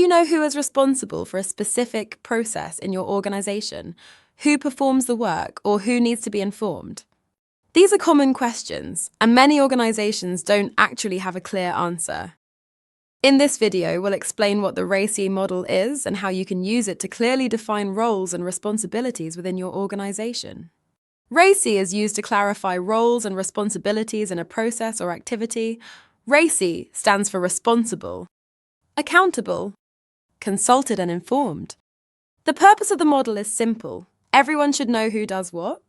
you know who is responsible for a specific process in your organization, who performs the work, or who needs to be informed? These are common questions, and many organizations don't actually have a clear answer. In this video, we'll explain what the RACI model is and how you can use it to clearly define roles and responsibilities within your organization. RACI is used to clarify roles and responsibilities in a process or activity. RACI stands for responsible, accountable, consulted and informed. The purpose of the model is simple. Everyone should know who does what.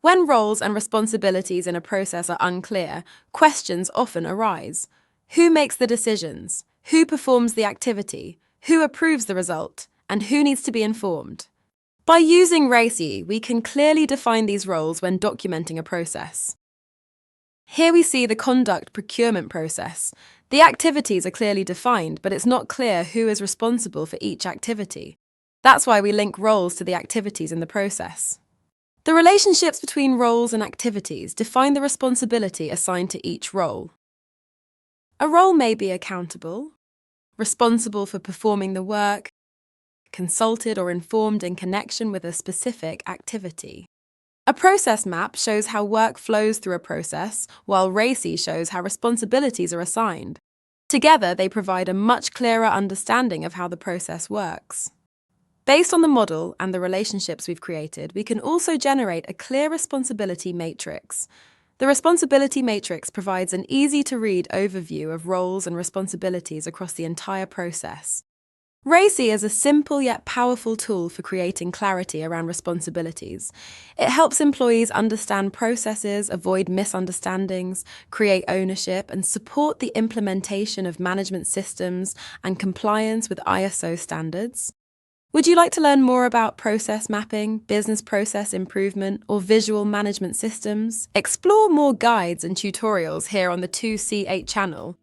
When roles and responsibilities in a process are unclear, questions often arise. Who makes the decisions? Who performs the activity? Who approves the result? And who needs to be informed? By using RACI, we can clearly define these roles when documenting a process. Here we see the conduct procurement process. The activities are clearly defined, but it's not clear who is responsible for each activity. That's why we link roles to the activities in the process. The relationships between roles and activities define the responsibility assigned to each role. A role may be accountable, responsible for performing the work, consulted or informed in connection with a specific activity. A process map shows how work flows through a process, while RACI shows how responsibilities are assigned. Together, they provide a much clearer understanding of how the process works. Based on the model and the relationships we've created, we can also generate a clear responsibility matrix. The responsibility matrix provides an easy-to-read overview of roles and responsibilities across the entire process. RACI is a simple yet powerful tool for creating clarity around responsibilities. It helps employees understand processes, avoid misunderstandings, create ownership, and support the implementation of management systems and compliance with ISO standards. Would you like to learn more about process mapping, business process improvement, or visual management systems? Explore more guides and tutorials here on the 2C8 channel.